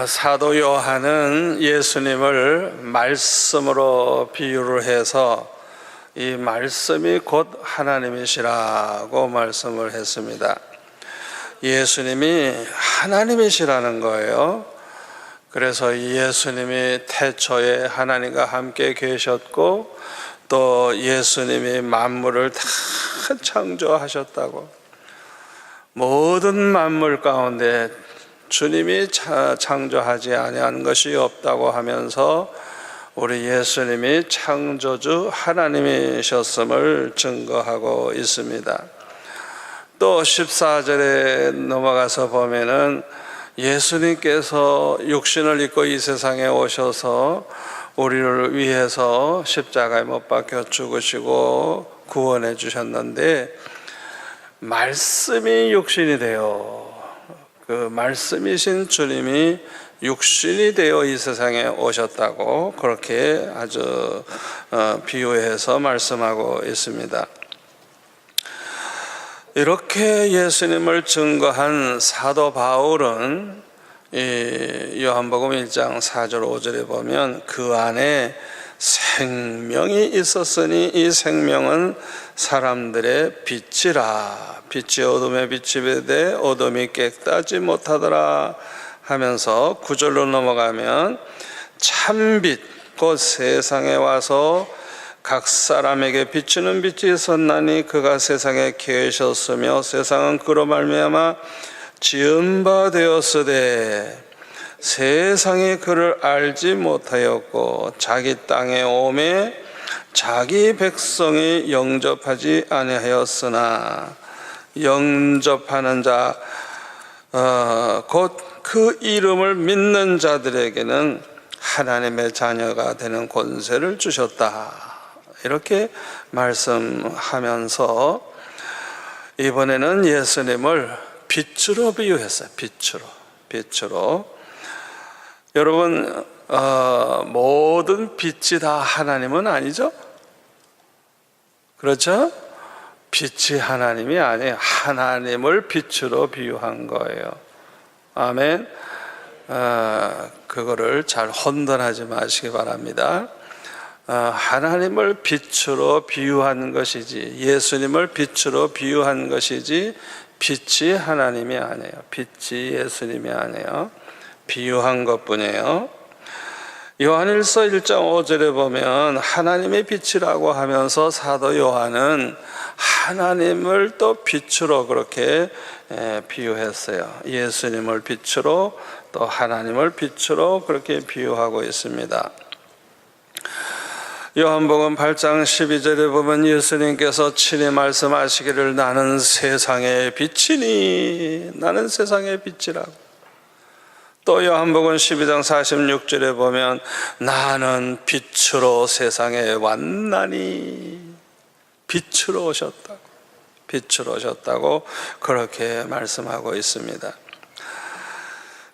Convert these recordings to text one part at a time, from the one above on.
사도 요한은 예수님을 말씀으로 비유를 해서 이 말씀이 곧 하나님이시라고 말씀을 했습니다. 예수님이 하나님이시라는 거예요. 그래서 예수님이 태초에 하나님과 함께 계셨고 또 예수님이 만물을 다 창조하셨다고, 모든 만물 가운데 주님이 창조하지 아니한 것이 없다고 하면서 우리 예수님이 창조주 하나님이셨음을 증거하고 있습니다. 또 14절에 넘어가서 보면은 예수님께서 육신을 입고 이 세상에 오셔서 우리를 위해서 십자가에 못 박혀 죽으시고 구원해 주셨는데, 말씀이 육신이 되어, 그 말씀이신 주님이 육신이 되어 이 세상에 오셨다고 그렇게 아주 비유해서 말씀하고 있습니다. 이렇게 예수님을 증거한 사도 바울은 이 요한복음 1장 4절 5절에 보면 그 안에 생명이 있었으니 이 생명은 사람들의 빛이라, 빛이 어둠에 비치되 어둠이 깨닫지 못하더라 하면서 9절로 넘어가면 참빛 곧 세상에 와서 각 사람에게 비추는 빛이 있었나니 그가 세상에 계셨으며 세상은 그로 말미암아 지은 바 되었으되 세상이 그를 알지 못하였고 자기 땅에 오매 자기 백성이 영접하지 아니하였으나 영접하는 자 곧 그 이름을 믿는 자들에게는 하나님의 자녀가 되는 권세를 주셨다, 이렇게 말씀하면서 이번에는 예수님을 빛으로 비유했어요. 빛으로. 여러분, 모든 빛이 다 하나님은 아니죠? 그렇죠? 빛이 하나님이 아니에요. 하나님을 빛으로 비유한 거예요. 아멘. 그거를 잘 혼돈하지 마시기 바랍니다. 하나님을 빛으로 비유한 것이지, 예수님을 빛으로 비유한 것이지, 빛이 하나님이 아니에요. 빛이 예수님이 아니에요. 비유한 것뿐이에요. 요한일서 1장 5절에 보면 하나님의 빛이라고 하면서 사도 요한은 하나님을 또 빛으로 그렇게 비유했어요. 예수님을 빛으로 또 하나님을 빛으로 그렇게 비유하고 있습니다. 요한복음 8장 12절에 보면 예수님께서 친히 말씀하시기를 나는 세상의 빛이니, 나는 세상의 빛이라고. 또 요한복음 12장 46절에 보면 나는 빛으로 세상에 왔나니, 빛으로 오셨다고 그렇게 말씀하고 있습니다.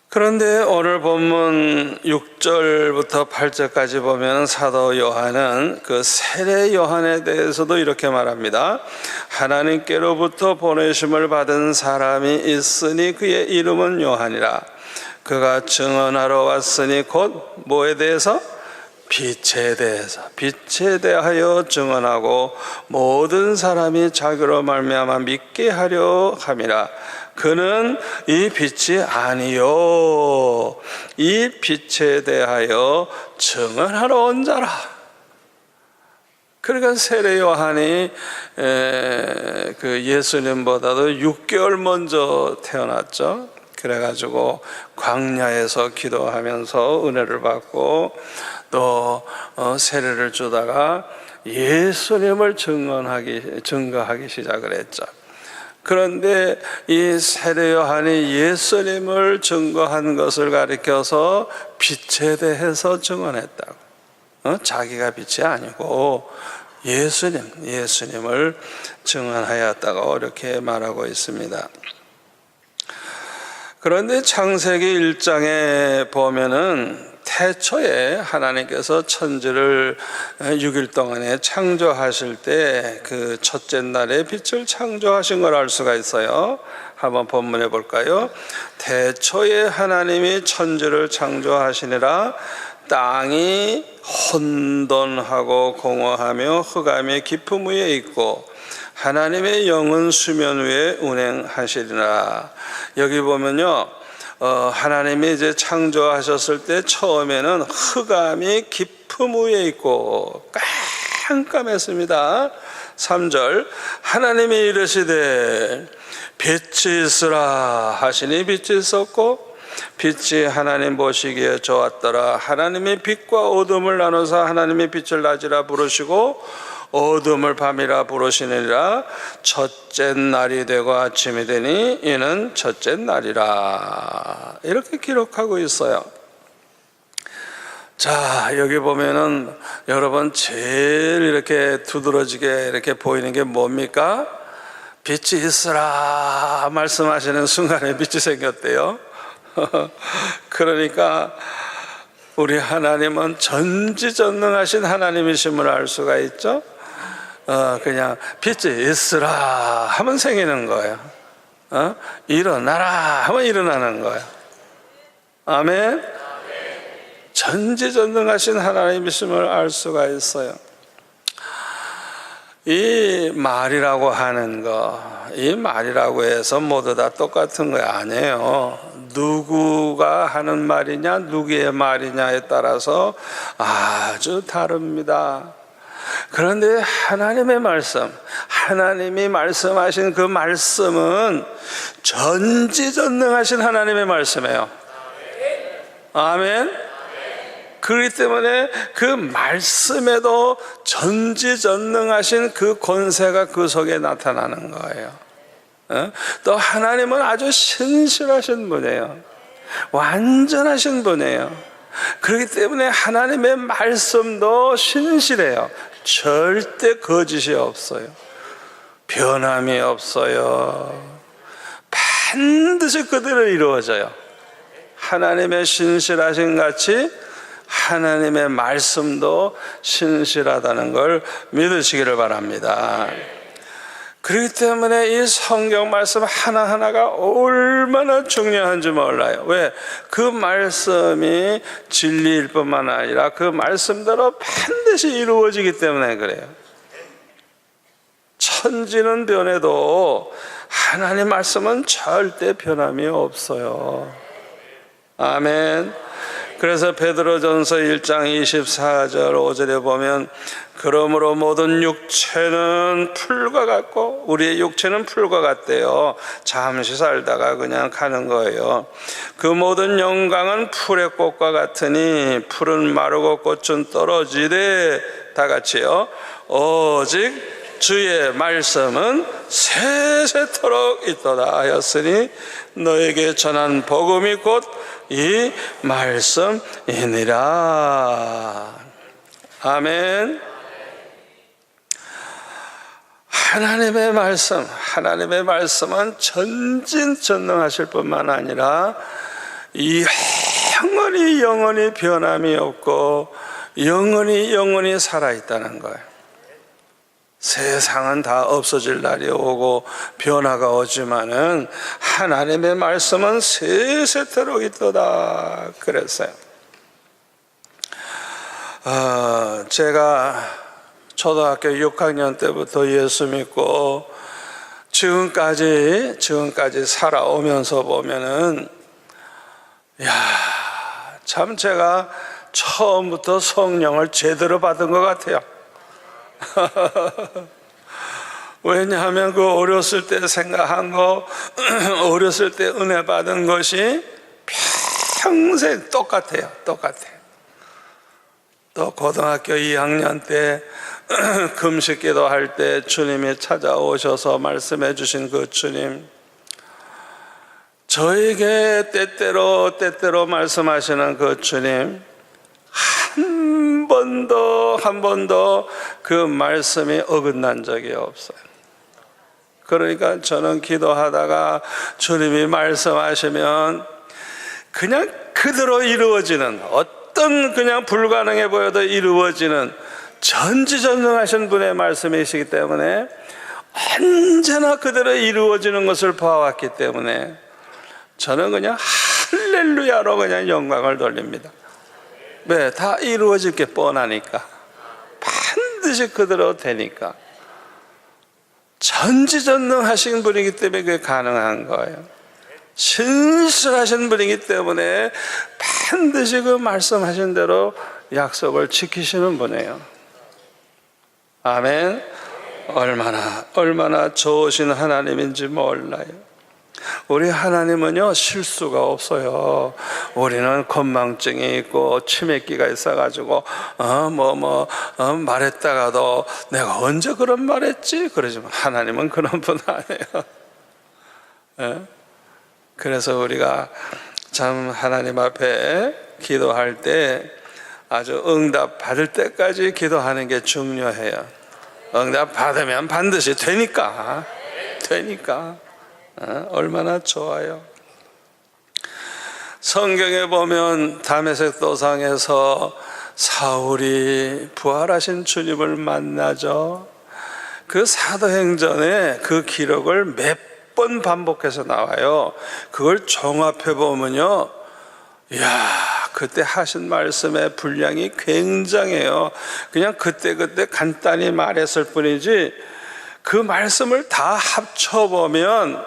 그런데 오늘 본문 6절부터 8절까지 보면 사도 요한은 그 세례 요한에 대해서도 이렇게 말합니다. 하나님께로부터 보내심을 받은 사람이 있으니 그의 이름은 요한이라. 그가 증언하러 왔으니 곧 뭐에 대해서? 빛에 대하여 증언하고 모든 사람이 자기로 말미암아 믿게 하려 함이라. 그는 이 빛이 아니요 이 빛에 대하여 증언하러 온 자라. 그러니까 세례 요한이 그 예수님보다도 6개월 먼저 태어났죠. 그래가지고 광야에서 기도하면서 은혜를 받고 또 세례를 주다가 예수님을 증거하기 시작을 했죠. 그런데 이 세례 요한이 예수님을 증거한 것을 가리켜서 빛에 대해서 증언했다고. 자기가 빛이 아니고 예수님을 증언하였다고 이렇게 말하고 있습니다. 그런데 창세기 1장에 보면은 태초에 하나님께서 천지를 6일 동안에 창조하실 때 그 첫째 날에 빛을 창조하신 걸 알 수가 있어요. 한번 본문해 볼까요? 태초에 하나님이 천지를 창조하시니라. 땅이 혼돈하고 공허하며 흑암의 깊음 위에 있고 하나님의 영은 수면 위에 운행하시리라. 여기 보면요, 하나님이 이제 창조하셨을 때 처음에는 흑암이 깊음 위에 있고 깜깜했습니다. 3절, 하나님이 이르시되 빛이 있으라 하시니 빛이 있었고 빛이 하나님 보시기에 좋았더라. 하나님이 빛과 어둠을 나눠서 하나님이 빛을 낮이라 부르시고 어둠을 밤이라 부르시니라. 첫째 날이 되고 아침이 되니 이는 첫째 날이라. 이렇게 기록하고 있어요. 자, 여기 보면은 여러분 제일 이렇게 두드러지게 이렇게 보이는 게 뭡니까? 빛이 있으라 말씀하시는 순간에 빛이 생겼대요. 그러니까 우리 하나님은 전지전능하신 하나님이심을 알 수가 있죠. 그냥 빛이 있으라 하면 생기는 거예요. 일어나라 하면 일어나는 거예요. 아멘. 전지전능하신 하나님이심을 알 수가 있어요. 이 말이라고 하는 거, 이 말이라고 해서 모두 다 똑같은 거 아니에요. 누구가 하는 말이냐, 누구의 말이냐에 따라서 아주 다릅니다. 그런데 하나님의 말씀, 하나님이 말씀하신 그 말씀은 전지전능하신 하나님의 말씀이에요. 아멘. 그렇기 때문에 그 말씀에도 전지전능하신 그 권세가 그 속에 나타나는 거예요. 또 하나님은 아주 신실하신 분이에요. 완전하신 분이에요. 그렇기 때문에 하나님의 말씀도 신실해요. 절대 거짓이 없어요. 변함이 없어요. 반드시 그대로 이루어져요. 하나님의 신실하신 같이 하나님의 말씀도 신실하다는 걸 믿으시기를 바랍니다. 그렇기 때문에 이 성경 말씀 하나하나가 얼마나 중요한지 몰라요. 왜? 그 말씀이 진리일 뿐만 아니라 그 말씀대로 반드시 이루어지기 때문에 그래요. 천지는 변해도 하나님 말씀은 절대 변함이 없어요. 아멘. 그래서 베드로전서 1장 24절 5절에 보면 그러므로 모든 육체는 풀과 같고 우리의 육체는 풀과 같대요. 잠시 살다가 그냥 가는 거예요. 그 모든 영광은 풀의 꽃과 같으니 풀은 마르고 꽃은 떨어지되 다 같이요. 오직 주의 말씀은 세세토록 있도다 하였으니 너에게 전한 복음이 곧 이 말씀이니라. 아멘. 하나님의 말씀은 전진전능하실 뿐만 아니라 영원히 변함이 없고 영원히 살아있다는 거예요. 세상은 다 없어질 날이 오고 변화가 오지만은 하나님의 말씀은 세세토록 있도다 그랬어요. 제가 초등학교 6학년 때부터 예수 믿고 지금까지 살아오면서 보면은 참 제가 처음부터 성령을 제대로 받은 것 같아요. 왜냐하면 그 어렸을 때 생각한 거, 어렸을 때 은혜 받은 것이 평생 똑같아요. 또 고등학교 2학년 때 금식 기도할 때 주님이 찾아오셔서 말씀해 주신 그 주님, 저에게 때때로 말씀하시는 그 주님, 한 번도 그 말씀이 어긋난 적이 없어요. 그러니까 저는 기도하다가 주님이 말씀하시면 그냥 그대로 이루어지는, 어떤 어떤 그냥 불가능해 보여도 이루어지는 전지전능하신 분의 말씀이시기 때문에 언제나 그대로 이루어지는 것을 봐왔기 때문에 저는 그냥 할렐루야로 그냥 영광을 돌립니다. 네, 다 이루어질 게 뻔하니까, 반드시 그대로 되니까. 전지전능하신 분이기 때문에 그게 가능한 거예요. 신실하신 분이기 때문에 반드시 그 말씀하신 대로 약속을 지키시는 분이에요. 아멘. 얼마나 좋으신 하나님인지 몰라요. 우리 하나님은요, 실수가 없어요. 우리는 건망증이 있고 치매기가 있어가지고 말했다가도 내가 언제 그런 말했지? 그러지만 하나님은 그런 분 아니에요. 예? 그래서 우리가 참 하나님 앞에 기도할 때 아주 응답 받을 때까지 기도하는 게 중요해요. 응답 받으면 반드시 되니까. 얼마나 좋아요. 성경에 보면 다메섹 도상에서 사울이 부활하신 주님을 만나죠. 그 사도행전에 그 기록을 몇 번 반복해서 나와요. 그걸 종합해 보면요, 이야, 그때 하신 말씀의 분량이 굉장해요. 그냥 그때 간단히 말했을 뿐이지 그 말씀을 다 합쳐보면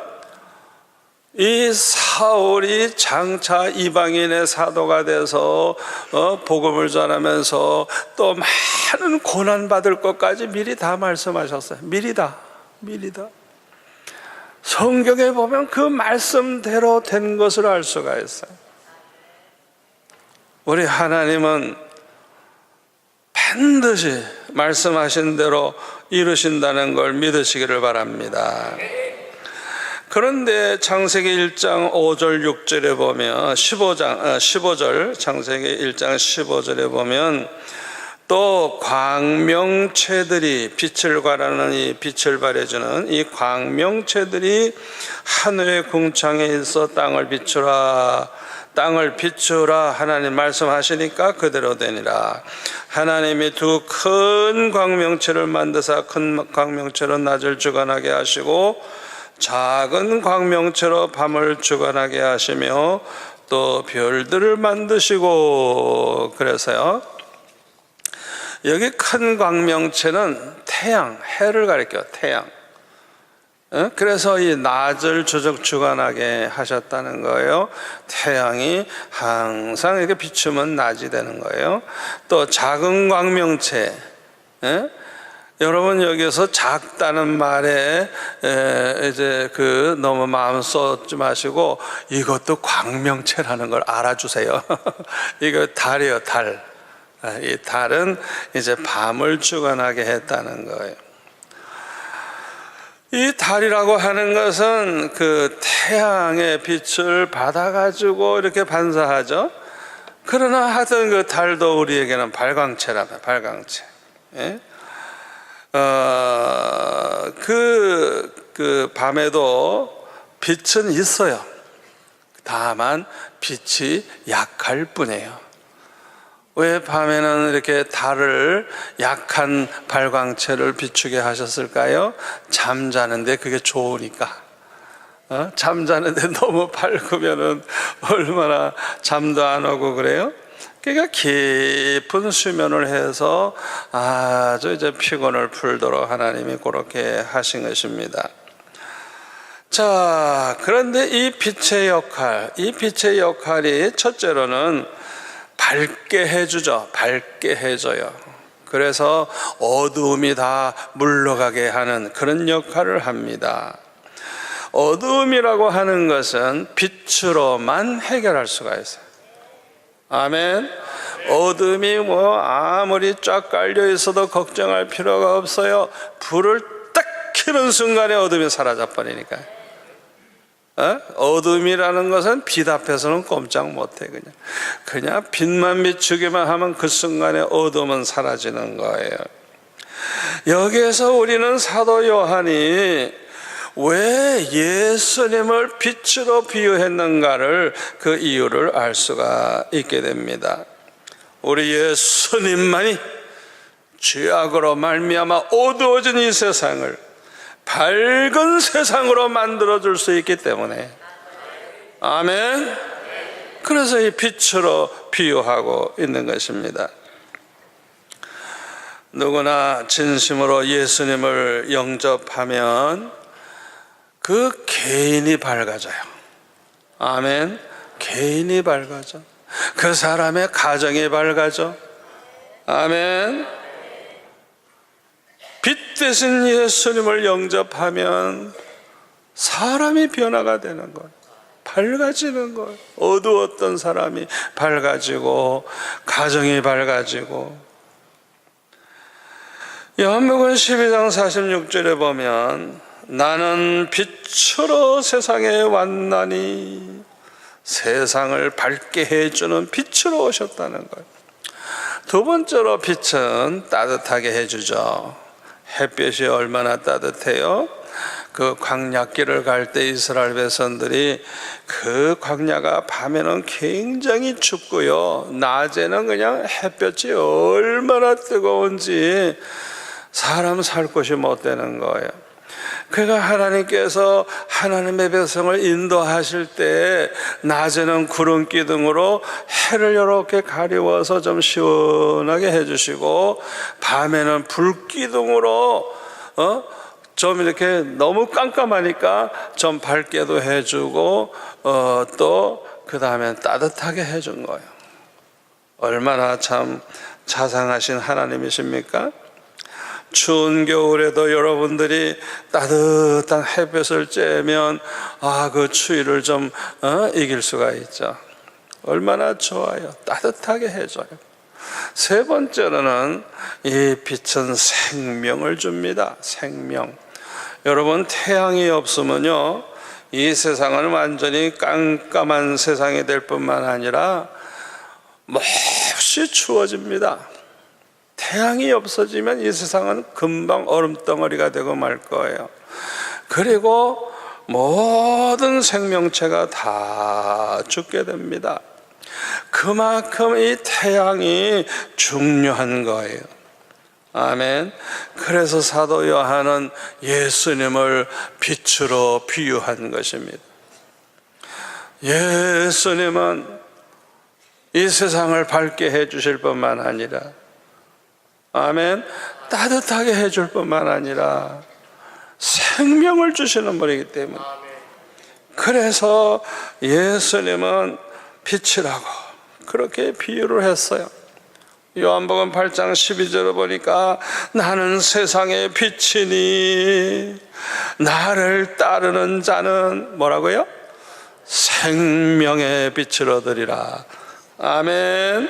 이 사울이 장차 이방인의 사도가 돼서 복음을 전하면서 또 많은 고난받을 것까지 미리 다 말씀하셨어요. 미리 다. 성경에 보면 그 말씀대로 된 것을 알 수가 있어요. 우리 하나님은 반드시 말씀하신 대로 이루신다는 걸 믿으시기를 바랍니다. 그런데 창세기 1장 5절 6절에 보면 15절 창세기 1장 15절에 보면 또 광명체들이 빛을 발하는 이 빛을 발해주는 이 광명체들이 하늘의 궁창에 있어 땅을 비추라 하나님 말씀하시니까 그대로 되니라. 하나님이 두 큰 광명체를 만드사 큰 광명체로 낮을 주관하게 하시고 작은 광명체로 밤을 주관하게 하시며 또 별들을 만드시고. 그래서요, 여기 큰 광명체는 태양, 해를 가리켜요. 태양. 그래서 이 낮을 주관하게 하셨다는 거예요. 태양이 항상 이렇게 비추면 낮이 되는 거예요. 또 작은 광명체, 여러분 여기서 작다는 말에 이제 너무 마음 쏟지 마시고 이것도 광명체라는 걸 알아주세요. 이거 달이에요, 달. 이 달은 이제 밤을 주관하게 했다는 거예요. 이 달이라고 하는 것은 그 태양의 빛을 받아가지고 이렇게 반사하죠. 그러나 하여튼 그 달도 우리에게는 발광체랍니다. 발광체. 예? 그 밤에도 빛은 있어요. 다만 빛이 약할 뿐이에요. 왜 밤에는 이렇게 달을 약한 발광체를 비추게 하셨을까요? 잠자는데 그게 좋으니까. 잠자는데 너무 밝으면은 얼마나 잠도 안 오고 그래요? 그러니까 깊은 수면을 해서 아주 이제 피곤을 풀도록 하나님이 그렇게 하신 것입니다. 자, 그런데 이 빛의 역할이 첫째로는 밝게 해주죠. 밝게 해줘요. 그래서 어두움이 다 물러가게 하는 그런 역할을 합니다. 어두움이라고 하는 것은 빛으로만 해결할 수가 있어요. 아멘. 어둠이 아무리 쫙 깔려 있어도 걱정할 필요가 없어요. 불을 딱 켜는 순간에 어둠이 사라져 버리니까요. 어둠이라는 것은 빛 앞에서는 꼼짝 못해. 그냥 빛만 비추기만 하면 그 순간에 어둠은 사라지는 거예요. 여기에서 우리는 사도 요한이 왜 예수님을 빛으로 비유했는가를 그 이유를 알 수가 있게 됩니다. 우리 예수님만이 죄악으로 말미암아 어두워진 이 세상을 밝은 세상으로 만들어줄 수 있기 때문에, 아멘. 그래서 이 빛으로 비유하고 있는 것입니다. 누구나 진심으로 예수님을 영접하면 그 개인이 밝아져요. 아멘. 개인이 밝아져. 그 사람의 가정이 밝아져. 아멘. 빛 대신 예수님을 영접하면 사람이 변화가 되는 것, 밝아지는 것. 어두웠던 사람이 밝아지고 가정이 밝아지고. 요한복음 12장 46절에 보면 나는 빛으로 세상에 왔나니, 세상을 밝게 해주는 빛으로 오셨다는 거예요. 두 번째로 빛은 따뜻하게 해주죠. 햇볕이 얼마나 따뜻해요? 그 광야길을 갈 때 이스라엘 백성들이 그 광야가 밤에는 굉장히 춥고요, 낮에는 그냥 햇볕이 얼마나 뜨거운지 사람 살 곳이 못 되는 거예요. 그러니까 하나님께서 하나님의 백성을 인도하실 때 낮에는 구름 기둥으로 해를 이렇게 가리워서 좀 시원하게 해주시고, 밤에는 불 기둥으로 좀 이렇게 너무 깜깜하니까 좀 밝게도 해주고, 또 그 다음에 따뜻하게 해준 거예요. 얼마나 참 자상하신 하나님이십니까? 추운 겨울에도 여러분들이 따뜻한 햇볕을 쬐면 그 추위를 좀 이길 수가 있죠. 얼마나 좋아요. 따뜻하게 해줘요. 세 번째로는 이 빛은 생명을 줍니다. 생명. 여러분, 태양이 없으면요, 이 세상은 완전히 깜깜한 세상이 될 뿐만 아니라 몹시 추워집니다. 태양이 없어지면 이 세상은 금방 얼음덩어리가 되고 말 거예요. 그리고 모든 생명체가 다 죽게 됩니다. 그만큼 이 태양이 중요한 거예요. 아멘. 그래서 사도 요한은 예수님을 빛으로 비유한 것입니다. 예수님은 이 세상을 밝게 해주실 뿐만 아니라, 아멘, 따뜻하게 해줄 뿐만 아니라 생명을 주시는 분이기 때문에, 그래서 예수님은 빛이라고 그렇게 비유를 했어요. 요한복음 8장 12절을 보니까 나는 세상의 빛이니 나를 따르는 자는 뭐라고요? 생명의 빛을 얻으리라. 아멘.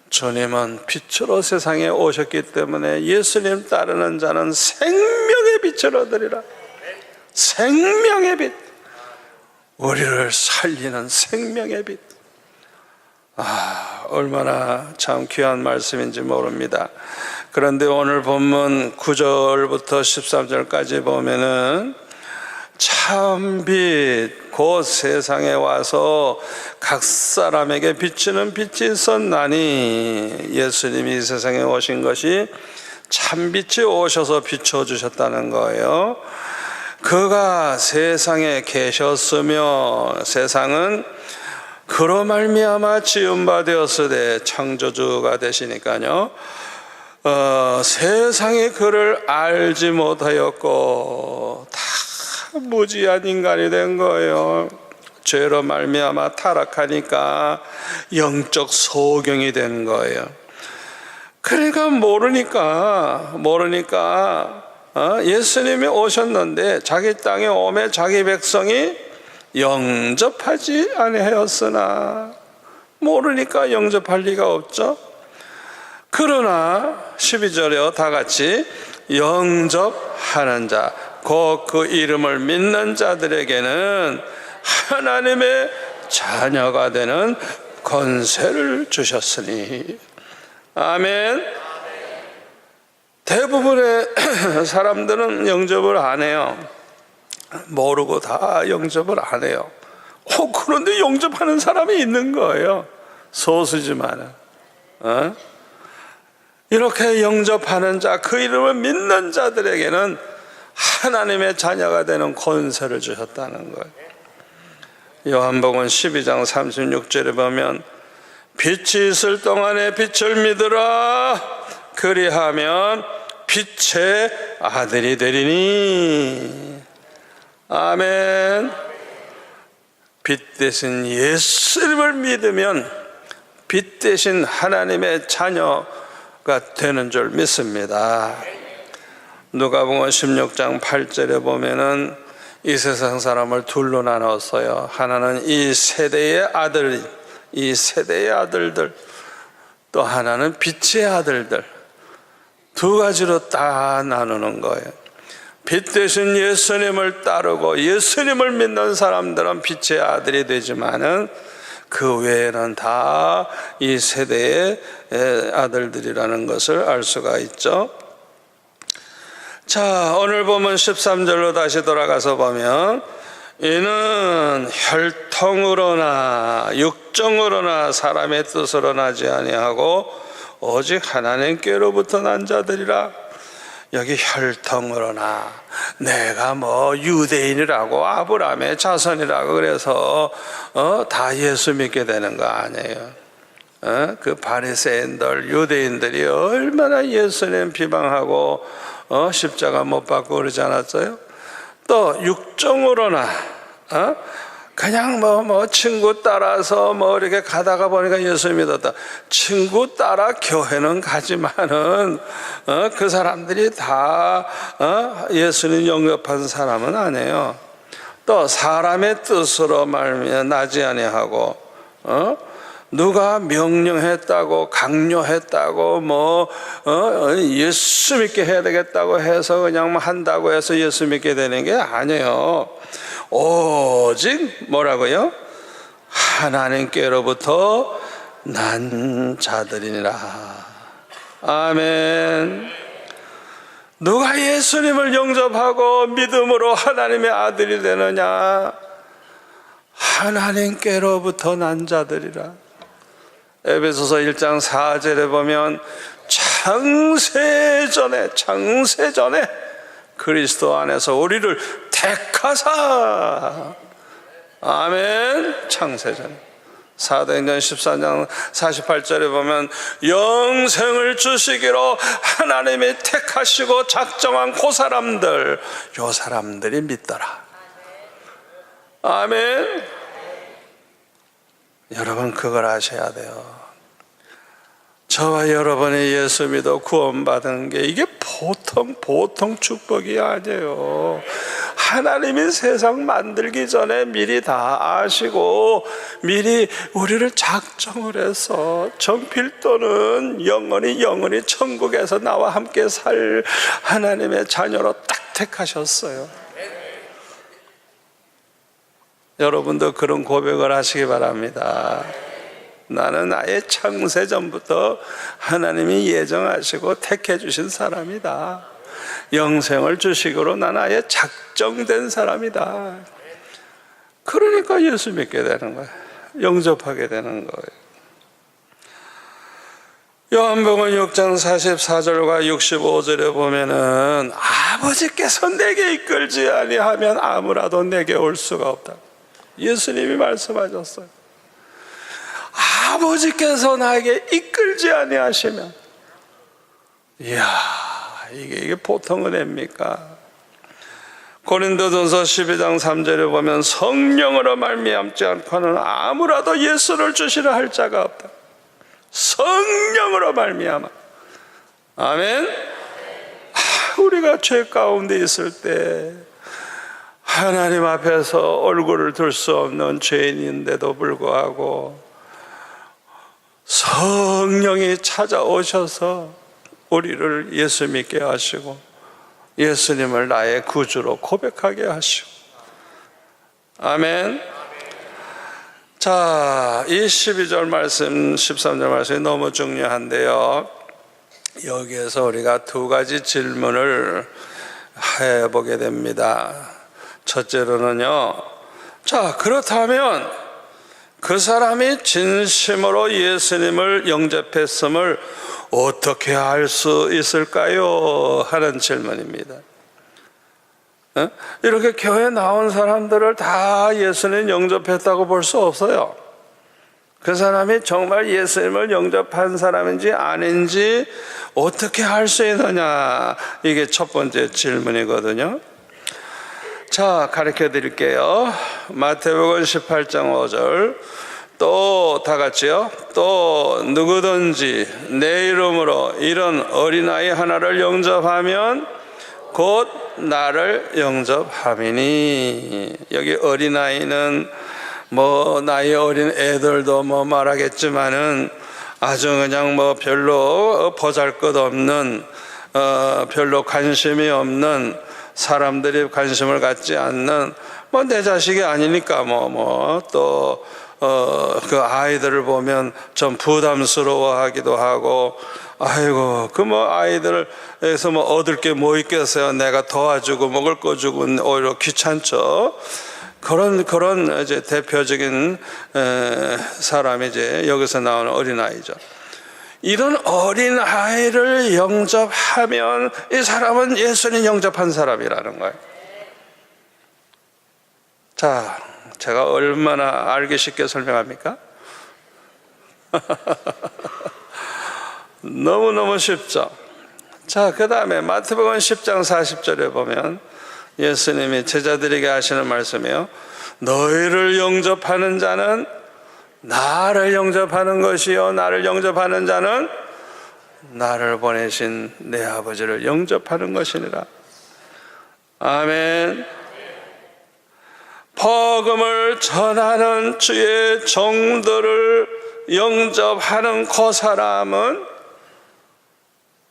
주님은 빛으로 세상에 오셨기 때문에 예수님 따르는 자는 생명의 빛을 얻으리라. 생명의 빛, 우리를 살리는 생명의 빛. 얼마나 참 귀한 말씀인지 모릅니다. 그런데 오늘 본문 9절부터 13절까지 보면은 참빛 곧 세상에 와서 각 사람에게 비치는 빛이 있었나니, 예수님이 이 세상에 오신 것이 참빛이 오셔서 비춰주셨다는 거예요. 그가 세상에 계셨으며 세상은 그로 말미암아 지은 바 되었으되, 창조주가 되시니까요, 세상이 그를 알지 못하였고 다 무지한 인간이 된 거예요. 죄로 말미암아 타락하니까 영적 소경이 된 거예요. 그러니까 모르니까 예수님이 오셨는데 자기 땅에 오매 자기 백성이 영접하지 아니하였으나, 모르니까 영접할 리가 없죠. 그러나 12절에요, 다 같이 영접하는 자 곧 그 이름을 믿는 자들에게는 하나님의 자녀가 되는 권세를 주셨으니. 아멘. 대부분의 사람들은 영접을 안 해요. 모르고 다 영접을 안 해요. 그런데 영접하는 사람이 있는 거예요. 소수지만 이렇게 영접하는 자, 그 이름을 믿는 자들에게는 하나님의 자녀가 되는 권세를 주셨다는 거예요. 요한복음 12장 36절에 보면 빛이 있을 동안에 빛을 믿으라, 그리하면 빛의 아들이 되리니. 아멘. 빛 대신 예수님을 믿으면 빛 대신 하나님의 자녀가 되는 줄 믿습니다. 누가복음 16장 8절에 보면은 이 세상 사람을 둘로 나눴어요. 하나는 이 세대의 아들들, 또 하나는 빛의 아들들. 두 가지로 딱 나누는 거예요. 빛 대신 예수님을 따르고 예수님을 믿는 사람들은 빛의 아들이 되지만은 그 외에는 다 이 세대의 아들들이라는 것을 알 수가 있죠. 자, 오늘 보면 13절로 다시 돌아가서 보면 이는 혈통으로나 육정으로나 사람의 뜻으로 나지 아니하고 오직 하나님께로부터 난 자들이라. 여기 혈통으로나, 내가 뭐 유대인이라고 아브라함의 자손이라고 그래서 다 예수 믿게 되는 거 아니에요. 그 바리새인들, 유대인들이 얼마나 예수님 비방하고 십자가 못 박고 그러지 않았어요? 또 육정으로나 그냥 뭐 친구 따라서 이렇게 가다가 보니까 예수 믿었다. 친구 따라 교회는 가지만은 그 사람들이 다 예수님 영접한 사람은 아니에요. 또 사람의 뜻으로 말미암아 나지 아니하고 누가 명령했다고 강요했다고 예수 믿게 해야 되겠다고 해서 그냥 한다고 해서 예수 믿게 되는 게 아니에요. 오직 뭐라고요? 하나님께로부터 난 자들이니라. 아멘. 누가 예수님을 영접하고 믿음으로 하나님의 아들이 되느냐? 하나님께로부터 난 자들이라. 에베소서 1장 4절에 보면 창세전에 그리스도 안에서 우리를 택하사. 아멘. 창세전에. 사도행전 14장 48절에 보면 영생을 주시기로 하나님이 택하시고 작정한 그 사람들, 요 사람들이 믿더라. 아멘. 여러분 그걸 아셔야 돼요. 저와 여러분이 예수 믿어 구원받은 게 이게 보통 축복이 아니에요. 하나님이 세상 만들기 전에 미리 다 아시고 미리 우리를 작정을 해서 정필도는 영원히 천국에서 나와 함께 살 하나님의 자녀로 딱 택하셨어요. 여러분도 그런 고백을 하시기 바랍니다. 나는 아예 창세전부터 하나님이 예정하시고 택해 주신 사람이다. 영생을 주시기로 나는 아예 작정된 사람이다. 그러니까 예수 믿게 되는 거예요. 영접하게 되는 거예요. 요한복음 6장 44절과 65절에 보면은 아버지께서 내게 이끌지 아니하면 아무라도 내게 올 수가 없다. 예수님이 말씀하셨어요. 아버지께서 나에게 이끌지 아니하시면, 이야, 이게 보통 은혜입니까? 고린도전서 12장 3절에 보면 성령으로 말미암지 않고는 아무라도 예수를 주시려 할 자가 없다. 성령으로 말미암아. 아멘. 우리가 죄 가운데 있을 때 하나님 앞에서 얼굴을 들 수 없는 죄인인데도 불구하고 성령이 찾아오셔서 우리를 예수 믿게 하시고 예수님을 나의 구주로 고백하게 하시고. 아멘. 자, 이 12절 말씀, 13절 말씀이 너무 중요한데요, 여기에서 우리가 두 가지 질문을 해보게 됩니다. 첫째로는요, 자, 그렇다면 그 사람이 진심으로 예수님을 영접했음을 어떻게 알 수 있을까요? 하는 질문입니다. 이렇게 교회 나온 사람들을 다 예수님 영접했다고 볼 수 없어요. 그 사람이 정말 예수님을 영접한 사람인지 아닌지 어떻게 알 수 있느냐, 이게 첫 번째 질문이거든요. 자, 가르쳐 드릴게요. 마태복음 18장 5절. 또 다 같이요. 또 누구든지 내 이름으로 이런 어린아이 하나를 영접하면 곧 나를 영접함이니. 여기 어린아이는 뭐 나이 어린 애들도 뭐 말하겠지만은 아주 그냥 뭐 별로 보잘것없는 별로 관심이 없는, 사람들이 관심을 갖지 않는, 뭐 내 자식이 아니니까 또 그 아이들을 보면 좀 부담스러워하기도 하고, 아이고 그 뭐 아이들에서 뭐 얻을 게 뭐 있겠어요. 내가 도와주고 먹을 거 주고 오히려 귀찮죠. 그런 이제 대표적인 사람이 이제 여기서 나오는 어린아이죠. 이런 어린아이를 영접하면 이 사람은 예수님 영접한 사람이라는 거예요. 자, 제가 얼마나 알기 쉽게 설명합니까? 너무너무 쉽죠. 자, 그 다음에 마태복음 10장 40절에 보면 예수님이 제자들에게 하시는 말씀이에요. 너희를 영접하는 자는 나를 영접하는 것이요, 나를 영접하는 자는 나를 보내신 내 아버지를 영접하는 것이니라. 아멘. 복음을 전하는 주의 종들을 영접하는 그 사람은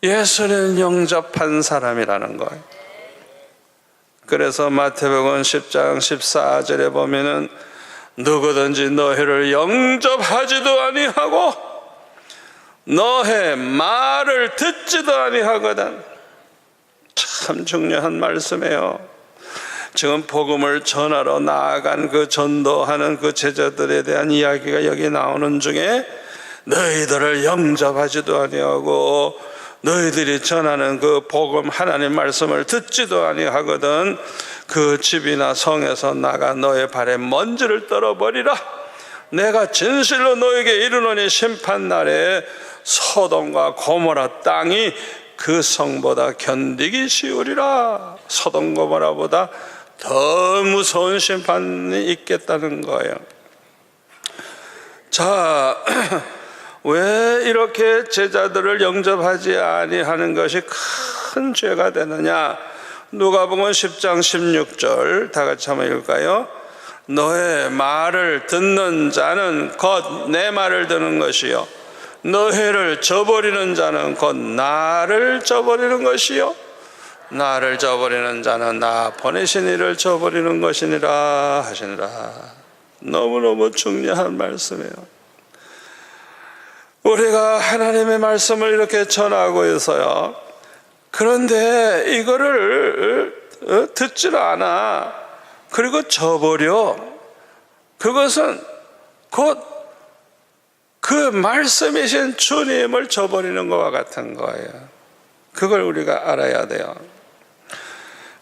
예수를 영접한 사람이라는 거예요. 그래서 마태복음 10장 14절에 보면은 누구든지 너희를 영접하지도 아니하고 너의 말을 듣지도 아니하거든. 참 중요한 말씀이에요. 지금 복음을 전하러 나아간 그 전도하는 그 제자들에 대한 이야기가 여기 나오는 중에 너희들을 영접하지도 아니하고 너희들이 전하는 그 복음 하나님 말씀을 듣지도 아니하거든 그 집이나 성에서 나가 너의 발에 먼지를 떨어버리라. 내가 진실로 너에게 이르노니 심판날에 소돔과 고모라 땅이 그 성보다 견디기 쉬우리라. 소돔 고모라보다 더 무서운 심판이 있겠다는 거예요. 자, 왜 이렇게 제자들을 영접하지 아니하는 것이 큰 죄가 되느냐? 누가복음 10장 16절 다 같이 한번 읽을까요? 너의 말을 듣는 자는 곧 내 말을 듣는 것이요 너희를 저버리는 자는 곧 나를 저버리는 것이요 나를 저버리는 자는 나 보내신 이를 저버리는 것이니라 하시니라. 너무너무 중요한 말씀이에요. 우리가 하나님의 말씀을 이렇게 전하고 있어요. 그런데 이거를 듣질 않아. 그리고 저버려. 그것은 곧 그 말씀이신 주님을 저버리는 것과 같은 거예요. 그걸 우리가 알아야 돼요.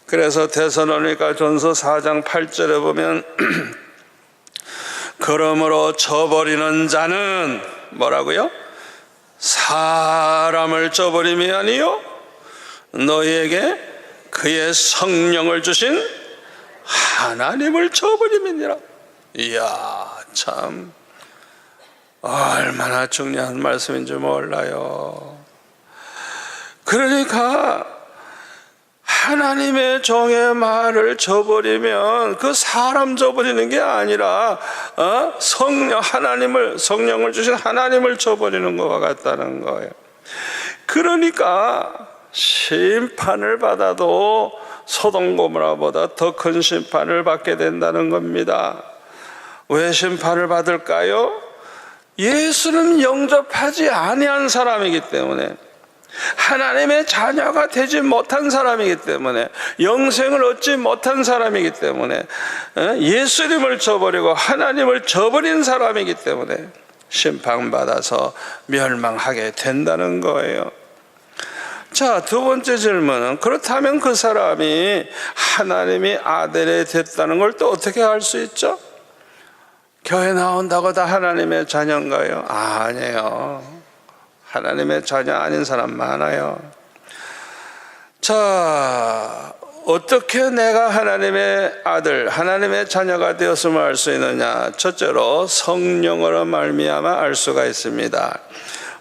그래서 데살로니가 전서 4장 8절에 보면 그러므로 저버리는 자는 뭐라고요? 사람을 저버림이 아니요 너희에게 그의 성령을 주신 하나님을 저버림이니라. 이야, 참 얼마나 중요한 말씀인지 몰라요. 그러니까 하나님의 종의 말을 저버리면 그 사람 저버리는 게 아니라 성령을 주신 하나님을 저버리는 것과 같다는 거예요. 그러니까 심판을 받아도 소돔 고모라보다 더 큰 심판을 받게 된다는 겁니다. 왜 심판을 받을까요? 예수는 영접하지 아니한 사람이기 때문에. 하나님의 자녀가 되지 못한 사람이기 때문에, 영생을 얻지 못한 사람이기 때문에, 예수님을 저버리고 하나님을 저버린 사람이기 때문에 심판받아서 멸망하게 된다는 거예요. 자, 두 번째 질문은, 그렇다면 그 사람이 하나님이 아들이 됐다는 걸 또 어떻게 알 수 있죠? 교회 나온다고 다 하나님의 자녀인가요? 아니에요. 하나님의 자녀 아닌 사람 많아요. 자, 어떻게 내가 하나님의 아들, 하나님의 자녀가 되었음을 알 수 있느냐? 첫째로 성령으로 말미암아 알 수가 있습니다.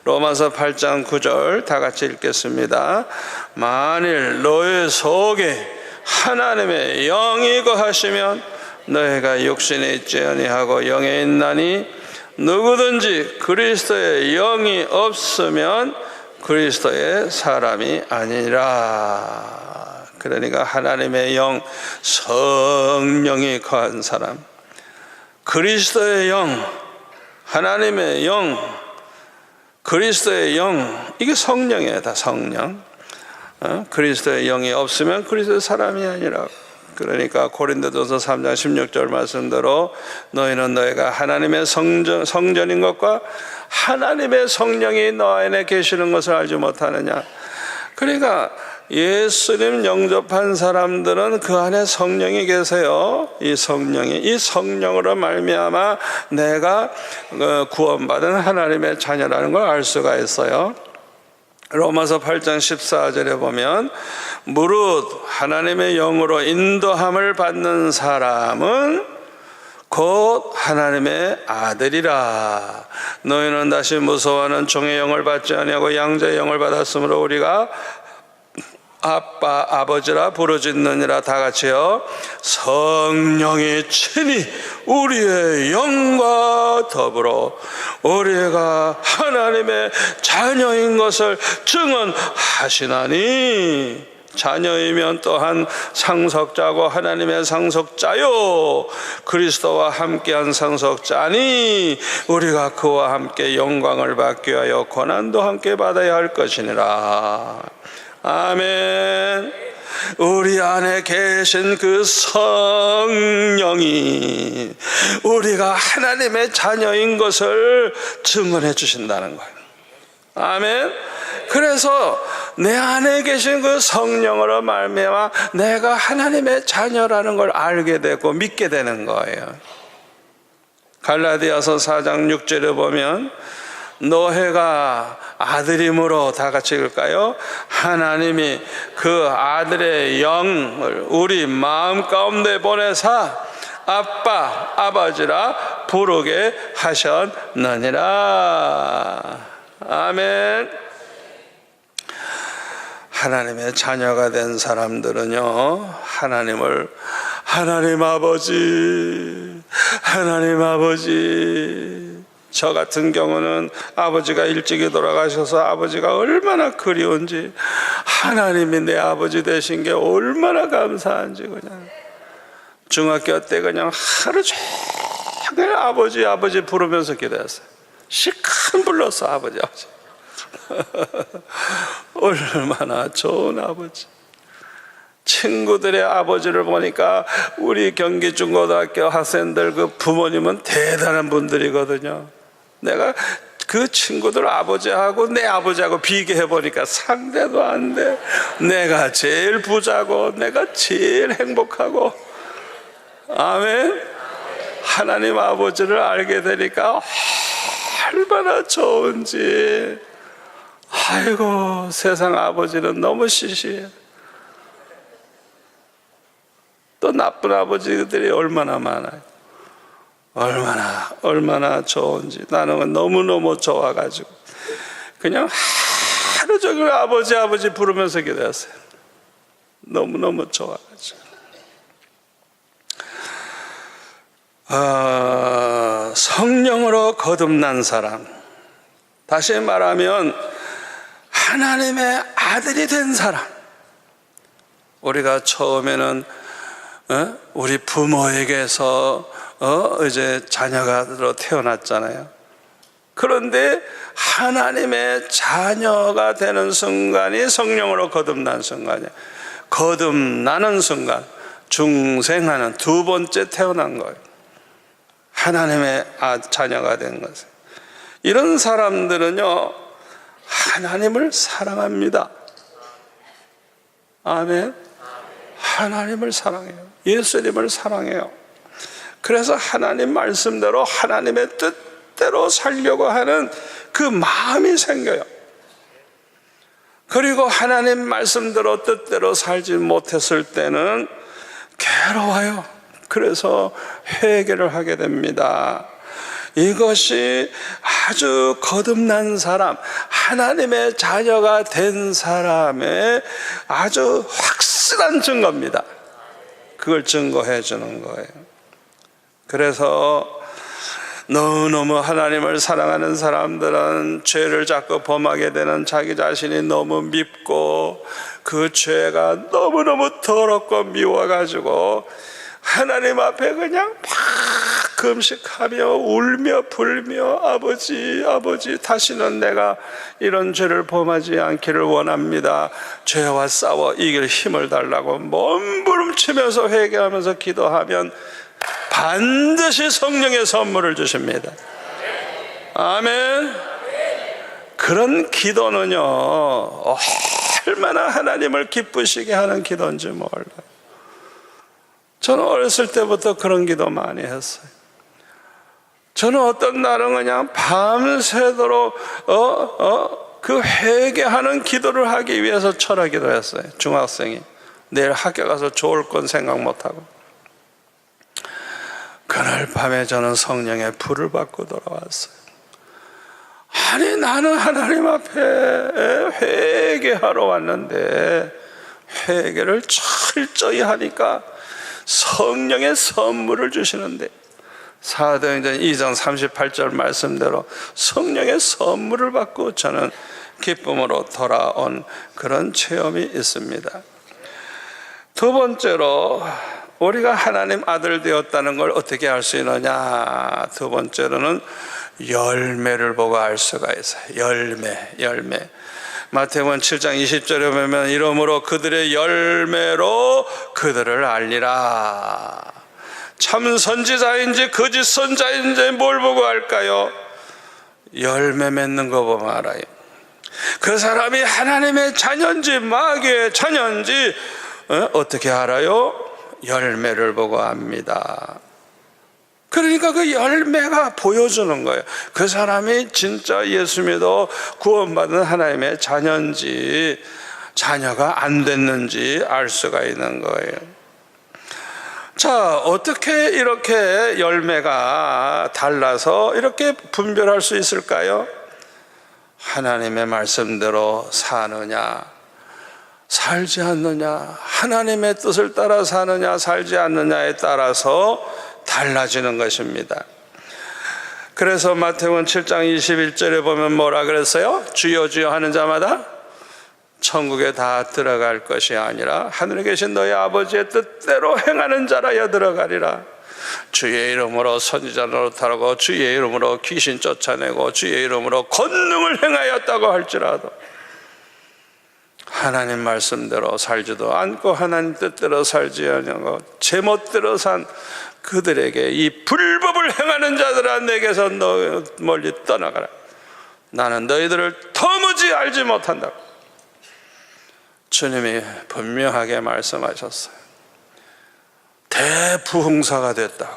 로마서 8장 9절 다 같이 읽겠습니다. 만일 너희 속에 하나님의 영이 거하시면 너희가 육신에 있지 아니하고 영에 있나니, 누구든지 그리스도의 영이 없으면 그리스도의 사람이 아니라. 그러니까 하나님의 영, 성령이 거한 사람, 그리스도의 영, 하나님의 영, 그리스도의 영, 이게 성령이에요. 다 성령. 그리스도의 영이 없으면 그리스도의 사람이 아니라. 그러니까 고린도전서 3장 16절 말씀대로 너희는 너희가 하나님의 성전인 것과 하나님의 성령이 너 안에 계시는 것을 알지 못하느냐. 그러니까 예수님 영접한 사람들은 그 안에 성령이 계세요. 이 성령으로 말미암아 내가 구원받은 하나님의 자녀라는 걸 알 수가 있어요. 로마서 8장 14절에 보면, 무릇 하나님의 영으로 인도함을 받는 사람은 곧 하나님의 아들이라. 너희는 다시 무서워하는 종의 영을 받지 아니하고 양자의 영을 받았으므로 우리가 아빠 아버지라 부르짖느니라. 다 같이요. 성령이 친히 우리의 영과 더불어 우리가 하나님의 자녀인 것을 증언하시나니. 자녀이면 또한 상속자고 하나님의 상속자요 그리스도와 함께한 상속자니, 우리가 그와 함께 영광을 받기 위하여 고난도 함께 받아야 할 것이니라. 아멘. 우리 안에 계신 그 성령이 우리가 하나님의 자녀인 것을 증언해 주신다는 거예요. 아멘. 그래서 내 안에 계신 그 성령으로 말미암아 내가 하나님의 자녀라는 걸 알게 되고 믿게 되는 거예요. 갈라디아서 4장 6절에 보면, 너희가 아들임으로, 다 같이 읽을까요? 하나님이 그 아들의 영을 우리 마음 가운데 보내사 아빠 아버지라 부르게 하셨느니라. 아멘. 하나님의 자녀가 된 사람들은요, 하나님 아버지, 하나님 아버지. 저 같은 경우는 아버지가 일찍이 돌아가셔서 아버지가 얼마나 그리운지, 하나님이 내 아버지 되신 게 얼마나 감사한지, 그냥 중학교 때 그냥 하루 종일 아버지 아버지 부르면서 기도했어요. 시큰 불렀어, 아버지 아버지. 얼마나 좋은 아버지. 친구들의 아버지를 보니까 우리 경기중고등학교 학생들 그 부모님은 대단한 분들이거든요. 내가 그 친구들 아버지하고 내 아버지하고 비교해 보니까 상대도 안 돼. 내가 제일 부자고 내가 제일 행복하고. 아멘. 하나님 아버지를 알게 되니까 얼마나 좋은지. 아이고, 세상 아버지는 너무 시시해. 또 나쁜 아버지들이 얼마나 많아요. 얼마나 좋은지. 나는 너무너무 좋아가지고 그냥 하루 종일 아버지 아버지 부르면서 기도했어요. 너무너무 좋아가지고. 성령으로 거듭난 사람, 다시 말하면 하나님의 아들이 된 사람. 우리가 처음에는 우리 부모에게서 이제 자녀가 태어났잖아요. 그런데 하나님의 자녀가 되는 순간이 성령으로 거듭난 순간이에요. 거듭나는 순간, 중생하는 두 번째 태어난 거예요. 하나님의 자녀가 된 것은. 이런 사람들은요, 하나님을 사랑합니다. 아멘. 하나님을 사랑해요. 예수님을 사랑해요. 그래서 하나님 말씀대로 하나님의 뜻대로 살려고 하는 그 마음이 생겨요. 그리고 하나님 말씀대로 뜻대로 살지 못했을 때는 괴로워요. 그래서 회개를 하게 됩니다. 이것이 아주 거듭난 사람, 하나님의 자녀가 된 사람의 아주 확실한 증거입니다. 그걸 증거해 주는 거예요. 그래서 너무너무 하나님을 사랑하는 사람들은 죄를 자꾸 범하게 되는 자기 자신이 너무 밉고 그 죄가 너무너무 더럽고 미워가지고 하나님 앞에 그냥 막 금식하며 울며 불며 아버지 다시는 내가 이런 죄를 범하지 않기를 원합니다. 죄와 싸워 이길 힘을 달라고 몸부림치면서 회개하면서 기도하면 반드시 성령의 선물을 주십니다. 아멘. 그런 기도는요, 얼마나 하나님을 기쁘시게 하는 기도인지 몰라요. 저는 어렸을 때부터 그런 기도 많이 했어요. 저는 어떤 날은 그냥 밤새도록 그 회개하는 기도를 하기 위해서 철학기도 했어요. 중학생이 내일 학교 가서 좋을 건 생각 못하고. 그날 밤에 저는 성령의 불을 받고 돌아왔어요. 아니 나는 하나님 앞에 회개하러 왔는데 회개를 철저히 하니까 성령의 선물을 주시는데, 사도행전 2장 38절 말씀대로 성령의 선물을 받고 저는 기쁨으로 돌아온 그런 체험이 있습니다. 두 번째로 우리가 하나님 아들 되었다는 걸 어떻게 알 수 있느냐? 두 번째로는 열매를 보고 알 수가 있어요. 열매. 마태복음 7장 20절에 보면 이러므로 그들의 열매로 그들을 알리라. 참 선지자인지 거짓 선자인지 뭘 보고 알까요? 열매 맺는 거 보면 알아요. 그 사람이 하나님의 자녀인지 마귀의 자녀인지 어떻게 알아요? 열매를 보고 압니다. 그러니까 그 열매가 보여주는 거예요. 그 사람이 진짜 예수 믿어 구원받은 하나님의 자녀인지 자녀가 안 됐는지 알 수가 있는 거예요. 자, 어떻게 이렇게 열매가 달라서 이렇게 분별할 수 있을까요? 하나님의 말씀대로 사느냐 살지 않느냐, 하나님의 뜻을 따라 사느냐 살지 않느냐에 따라서 달라지는 것입니다. 그래서 마태복음 7장 21절에 보면 뭐라 그랬어요? 주여 주여 하는 자마다 천국에 다 들어갈 것이 아니라 하늘에 계신 너희 아버지의 뜻대로 행하는 자라야 들어가리라. 주의 이름으로 선지자 노릇하고 주의 이름으로 귀신 쫓아내고 주의 이름으로 권능을 행하였다고 할지라도 하나님 말씀대로 살지도 않고 하나님 뜻대로 살지 않고 제멋대로 산 그들에게 이 불법을 행하는 자들아 내게서 너 멀리 떠나가라. 나는 너희들을 도무지 알지 못한다. 주님이 분명하게 말씀하셨어요. 대부흥사가 됐다고,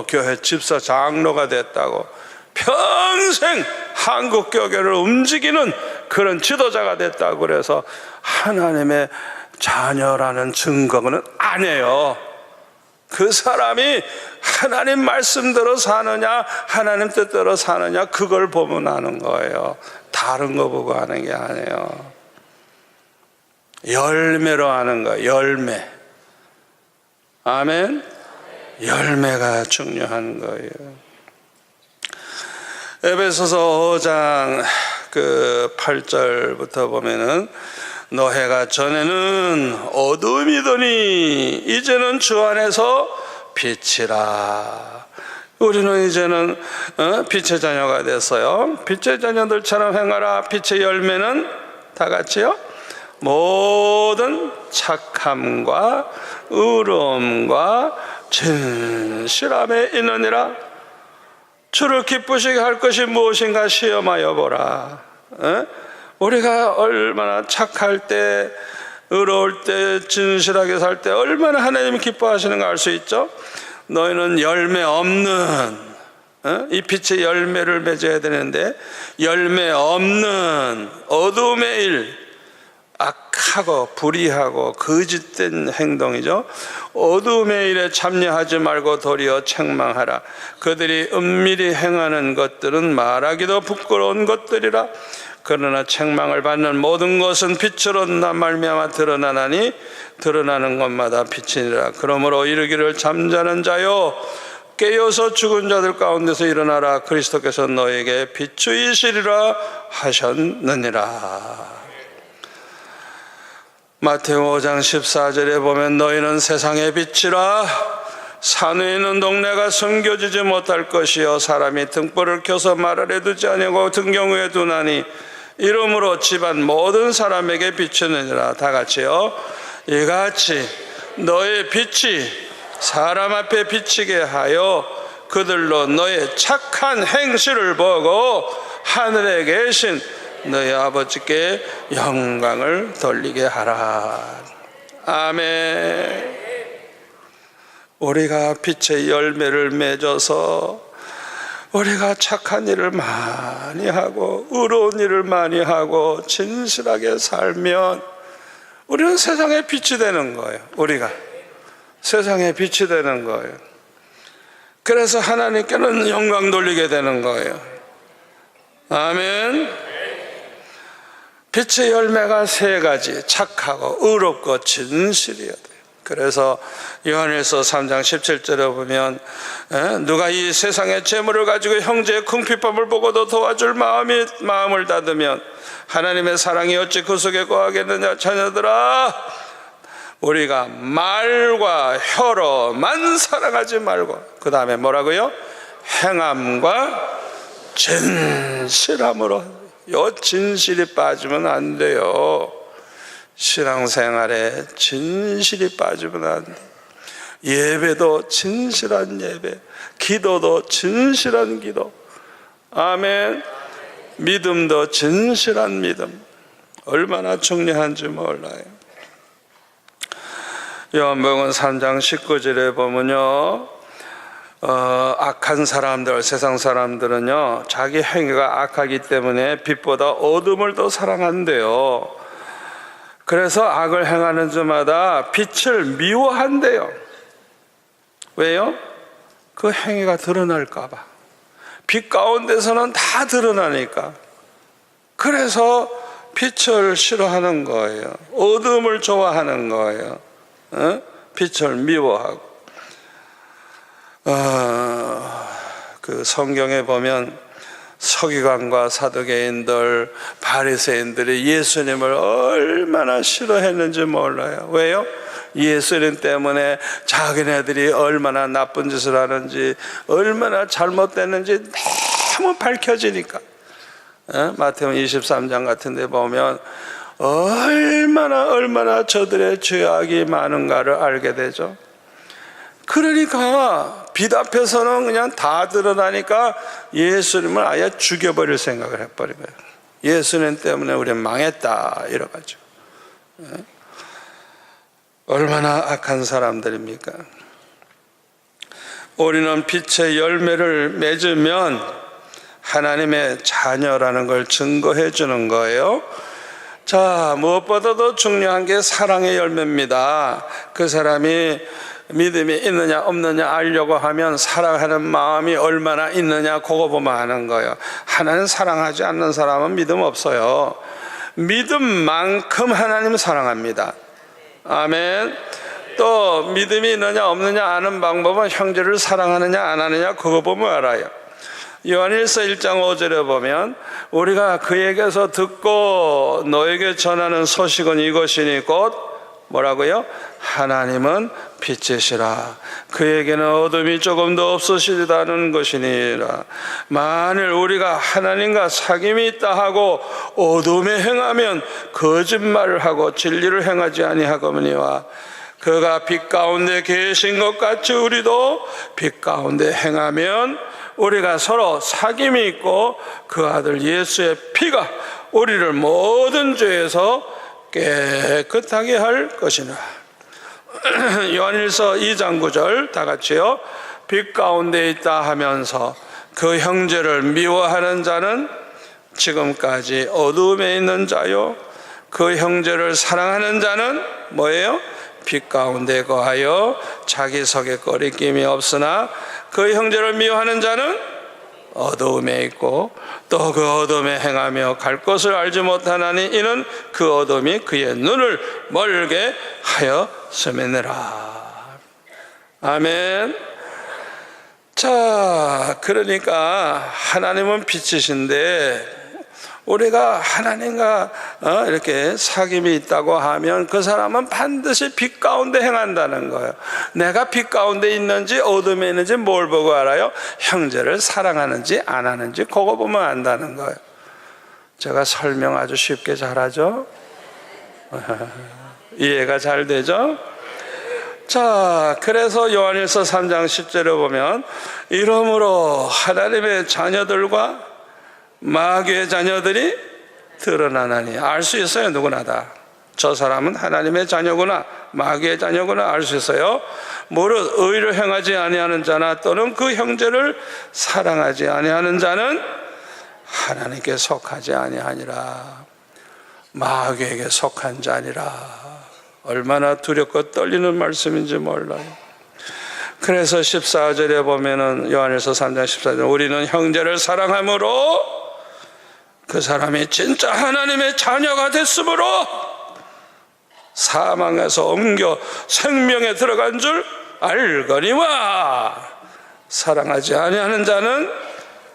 교회 집사 장로가 됐다고, 평생 한국 교회를 움직이는 그런 지도자가 됐다고 그래서 하나님의 자녀라는 증거는 아니에요. 그 사람이 하나님 말씀대로 사느냐 하나님 뜻대로 사느냐 그걸 보면 아는 거예요. 다른 거 보고 아는 게 아니에요. 열매로 아는 거예요. 열매. 아멘. 열매가 중요한 거예요. 에베소서 5장 8절부터 보면은 너희가 전에는 어둠이더니 이제는 주 안에서 빛이라. 우리는 이제는 빛의 자녀가 됐어요. 빛의 자녀들처럼 행하라. 빛의 열매는 다 같이요, 모든 착함과 의로움과 진실함에 있느니라. 주를 기쁘시게 할 것이 무엇인가 시험하여 보라. 우리가 얼마나 착할 때, 의로울 때, 진실하게 살 때 얼마나 하나님이 기뻐하시는가 알 수 있죠. 너희는 열매 없는, 이 빛의 열매를 맺어야 되는데 열매 없는 어둠의 일, 악하고 불의하고 거짓된 행동이죠. 어둠의 일에 참여하지 말고 도리어 책망하라. 그들이 은밀히 행하는 것들은 말하기도 부끄러운 것들이라. 그러나 책망을 받는 모든 것은 빛으로 말미암아 드러나나니 드러나는 것마다 빛이니라. 그러므로 이르기를 잠자는 자요 깨어서 죽은 자들 가운데서 일어나라. 그리스도께서 너에게 비추이시리라 하셨느니라. 마태오 5장 14절에 보면 너희는 세상의 빛이라. 산 위에 있는 동네가 숨겨지지 못할 것이요 사람이 등불을 켜서 말 아래 두지 아니하고 등경 위에 두나니 이러므로 집안 모든 사람에게 비추느니라. 다 같이요, 이같이 너의 빛이 사람 앞에 비치게 하여 그들로 너의 착한 행실을 보고 하늘에 계신 너희 아버지께 영광을 돌리게 하라. 아멘. 우리가 빛의 열매를 맺어서 우리가 착한 일을 많이 하고 의로운 일을 많이 하고 진실하게 살면 우리는 세상에 빛이 되는 거예요. 우리가 세상에 빛이 되는 거예요. 그래서 하나님께는 영광 돌리게 되는 거예요. 아멘. 빛의 열매가 세 가지, 착하고 의롭고 진실이어야 돼요. 그래서 요한일서 3장 17절에 보면 누가 이 세상의 재물을 가지고 형제의 궁핍함을 보고도 도와줄 마음을 닫으면 하나님의 사랑이 어찌 그 속에 거하겠느냐. 자녀들아, 우리가 말과 혀로만 사랑하지 말고, 그 다음에 뭐라고요? 행함과 진실함으로. 요 진실이 빠지면 안 돼요. 신앙생활에 진실이 빠지면 안 돼. 예배도 진실한 예배, 기도도 진실한 기도. 아멘. 믿음도 진실한 믿음. 얼마나 중요한지 몰라요. 요한복음 3장 19절에 보면요, 악한 사람들, 세상 사람들은요 자기 행위가 악하기 때문에 빛보다 어둠을 더 사랑한대요. 그래서 악을 행하는 자마다 빛을 미워한대요. 왜요? 그 행위가 드러날까 봐. 빛 가운데서는 다 드러나니까. 그래서 빛을 싫어하는 거예요. 어둠을 좋아하는 거예요. 빛을 미워하고. 그 성경에 보면 서기관과 사두개인들, 바리새인들이 예수님을 얼마나 싫어했는지 몰라요. 왜요? 예수님 때문에 자기네들이 얼마나 나쁜 짓을 하는지, 얼마나 잘못됐는지 너무 밝혀지니까. 마태복음 23장 같은 데 보면 얼마나 저들의 죄악이 많은가를 알게 되죠. 그러니까 빛 앞에서는 그냥 다 드러나니까 예수님을 아예 죽여버릴 생각을 해버린 거예요. 예수님 때문에 우리는 망했다 이래가지고. 얼마나 악한 사람들입니까? 우리는 빛의 열매를 맺으면 하나님의 자녀라는 걸 증거해 주는 거예요. 자, 무엇보다도 중요한 게 사랑의 열매입니다. 그 사람이 믿음이 있느냐 없느냐 알려고 하면 사랑하는 마음이 얼마나 있느냐 그거 보면 아는 거예요. 하나님 사랑하지 않는 사람은 믿음 없어요. 믿음만큼 하나님 사랑합니다. 아멘. 또 믿음이 있느냐 없느냐 아는 방법은 형제를 사랑하느냐 안 하느냐 그거 보면 알아요. 요한일서 1장 5절에 보면 우리가 그에게서 듣고 너에게 전하는 소식은 이것이니 곧 뭐라고요? 하나님은 빛이시라. 그에게는 어둠이 조금도 없으시다는 것이니라. 만일 우리가 하나님과 사귐이 있다 하고 어둠에 행하면 거짓말을 하고 진리를 행하지 아니하거니와 그가 빛 가운데 계신 것 같이 우리도 빛 가운데 행하면 우리가 서로 사귐이 있고 그 아들 예수의 피가 우리를 모든 죄에서 깨끗하게 할 것이라. 요한일서 2장 9절 다 같이요. 빛 가운데 있다 하면서 그 형제를 미워하는 자는 지금까지 어둠에 있는 자요, 그 형제를 사랑하는 자는 뭐예요? 빛 가운데 거하여 자기 속에 거리낌이 없으나 그 형제를 미워하는 자는 어두움에 있고 또 그 어둠에 행하며 갈 것을 알지 못하나니 이는 그 어둠이 그의 눈을 멀게 하였음이니라. 아멘. 자, 그러니까 하나님은 빛이신데 우리가 하나님과 이렇게 사귐이 있다고 하면 그 사람은 반드시 빛 가운데 행한다는 거예요. 내가 빛 가운데 있는지 어둠에 있는지 뭘 보고 알아요? 형제를 사랑하는지 안 하는지 그거 보면 안다는 거예요. 제가 설명 아주 쉽게 잘하죠? 이해가 잘 되죠? 자, 그래서 요한일서 3장 10절에 보면 이러므로 하나님의 자녀들과 마귀의 자녀들이 드러나나니 알 수 있어요. 누구나 다. 저 사람은 하나님의 자녀구나 마귀의 자녀구나 알 수 있어요. 무릇 의를 행하지 아니하는 자나 또는 그 형제를 사랑하지 아니하는 자는 하나님께 속하지 아니하니라. 마귀에게 속한 자니라. 얼마나 두렵고 떨리는 말씀인지 몰라요. 그래서 14절에 보면은 요한일서 3장 14절 우리는 형제를 사랑함으로 그 사람이 진짜 하나님의 자녀가 됐으므로 사망에서 옮겨 생명에 들어간 줄 알거니와 사랑하지 아니하는 자는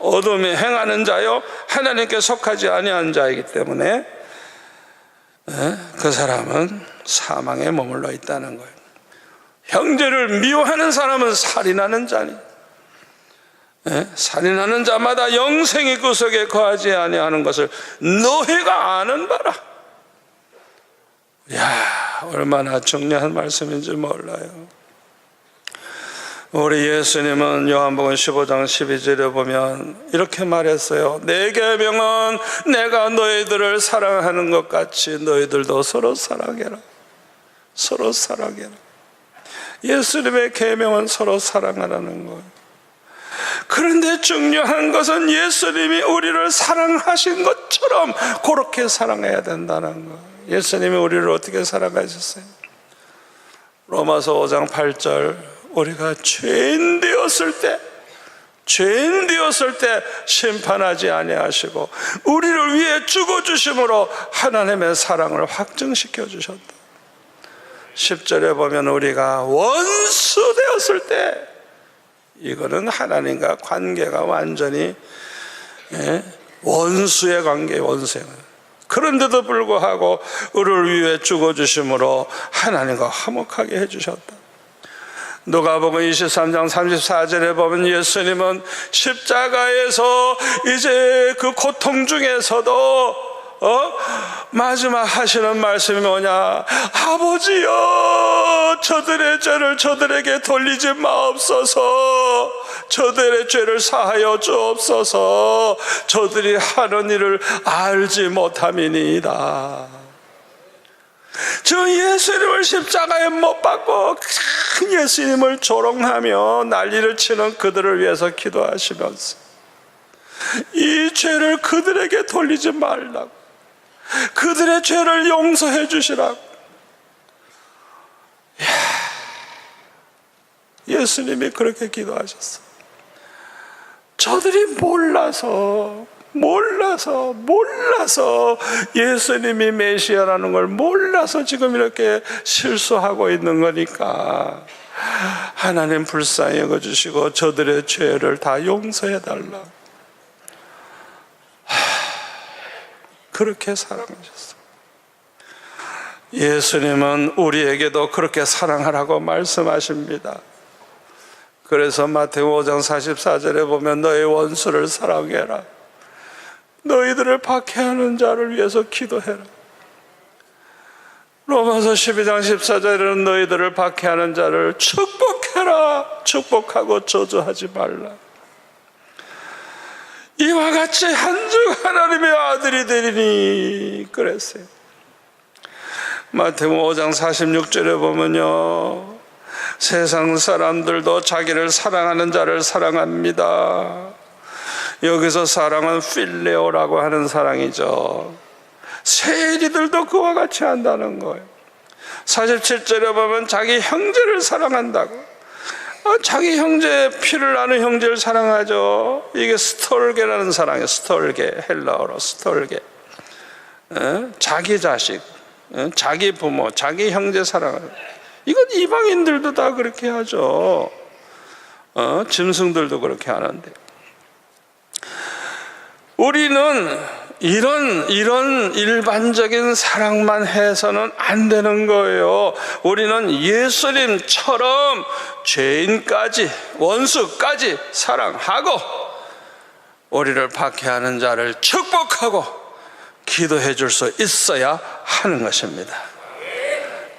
어둠에 행하는 자요 하나님께 속하지 아니한 자이기 때문에 그 사람은 사망에 머물러 있다는 거예요. 형제를 미워하는 사람은 살인하는 자니 살인하는 자마다 영생이 그 속에 거하지 아니하는 것을 너희가 아는 바라. 야, 얼마나 중요한 말씀인지 몰라요. 우리 예수님은 요한복음 15장 12절에 보면 이렇게 말했어요. 내 계명은 내가 너희들을 사랑하는 것 같이 너희들도 서로 사랑해라. 서로 사랑해라. 예수님의 계명은 서로 사랑하라는 거예요. 그런데 중요한 것은 예수님이 우리를 사랑하신 것처럼 그렇게 사랑해야 된다는 거예요. 예수님이 우리를 어떻게 사랑하셨어요? 로마서 5장 8절 우리가 죄인 되었을 때 심판하지 아니하시고 우리를 위해 죽어주심으로 하나님의 사랑을 확증시켜 주셨다. 10절에 보면 우리가 원수 되었을 때 이거는 하나님과 관계가 완전히 원수의 관계, 원수의 관계. 그런데도 불구하고 우리를 위해 죽어주심으로 하나님과 화목하게 해주셨다. 누가복음 23장 34절에 보면 예수님은 십자가에서 이제 그 고통 중에서도 마지막 하시는 말씀이 뭐냐? 아버지여, 저들의 죄를 저들에게 돌리지 마옵소서. 저들의 죄를 사하여 주옵소서. 저들이 하는 일을 알지 못함이니이다. 저 예수님을 십자가에 못 박고 예수님을 조롱하며 난리를 치는 그들을 위해서 기도하시면서 이 죄를 그들에게 돌리지 말라고, 그들의 죄를 용서해 주시라고. 예수님이 그렇게 기도하셨어요. 저들이 몰라서 예수님이 메시아라는 걸 몰라서 지금 이렇게 실수하고 있는 거니까 하나님 불쌍히 여겨주시고 저들의 죄를 다 용서해 달라. 그렇게 사랑하셨어요. 예수님은 우리에게도 그렇게 사랑하라고 말씀하십니다. 그래서 마태복음 5장 44절에 보면 너의 원수를 사랑해라, 너희들을 박해하는 자를 위해서 기도해라. 로마서 12장 14절에는 너희들을 박해하는 자를 축복해라, 축복하고 저주하지 말라. 이와 같이 한중 하나님의 아들이 되리니 그랬어요. 마태복음 5장 46절에 보면요, 세상 사람들도 자기를 사랑하는 자를 사랑합니다. 여기서 사랑은 필레오라고 하는 사랑이죠. 세리들도 그와 같이 한다는 거예요. 47절에 보면 자기 형제를 사랑한다고. 자기 형제, 피를 나는 형제를 사랑하죠. 이게 스톨게라는 사랑이에요. 스톨게, 헬라어로 스톨게. 자기 자식, 자기 부모, 자기 형제 사랑하는. 이건 이방인들도 다 그렇게 하죠. 짐승들도 그렇게 하는데, 우리는 이런 일반적인 사랑만 해서는 안 되는 거예요. 우리는 예수님처럼 죄인까지, 원수까지 사랑하고, 우리를 박해하는 자를 축복하고 기도해 줄 수 있어야 하는 것입니다.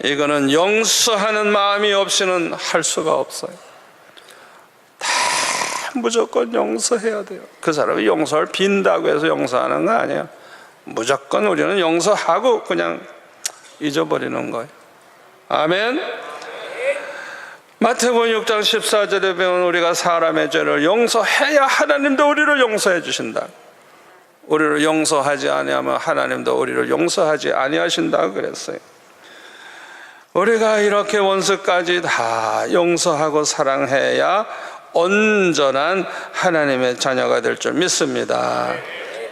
이거는 용서하는 마음이 없이는 할 수가 없어요. 다 무조건 용서해야 돼요. 그 사람이 용서를 빈다고 해서 용서하는 거 아니에요. 무조건 우리는 용서하고 그냥 잊어버리는 거예요. 아멘. 마태복음 6장 14절에 보면 우리가 사람의 죄를 용서해야 하나님도 우리를 용서해 주신다. 우리를 용서하지 아니하면 하나님도 우리를 용서하지 아니하신다 그랬어요. 우리가 이렇게 원수까지 다 용서하고 사랑해야 온전한 하나님의 자녀가 될 줄 믿습니다.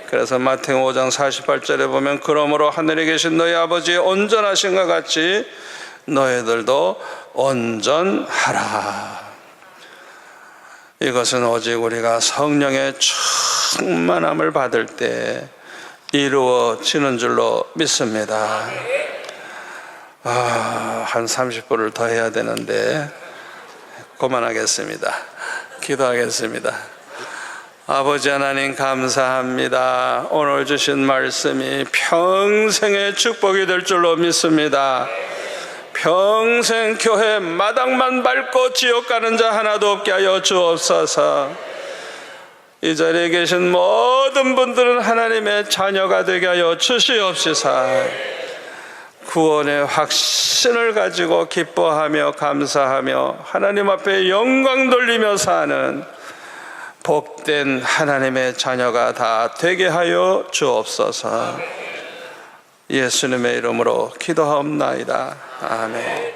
그래서 마태복음 5장 48절에 보면 그러므로 하늘에 계신 너희 아버지의 온전하신 것 같이 너희들도 온전하라. 이것은 오직 우리가 성령의 충만함을 받을 때 이루어지는 줄로 믿습니다. 한 30분을 더 해야 되는데 그만하겠습니다. 기도하겠습니다. 아버지 하나님 감사합니다. 오늘 주신 말씀이 평생의 축복이 될 줄로 믿습니다. 평생 교회 마당만 밟고 지옥 가는 자 하나도 없게 하여 주옵소서. 이 자리에 계신 모든 분들은 하나님의 자녀가 되게 하여 주시옵시사. 구원의 확신을 가지고 기뻐하며 감사하며 하나님 앞에 영광 돌리며 사는 복된 하나님의 자녀가 다 되게 하여 주옵소서. 예수님의 이름으로 기도하옵나이다. 아멘.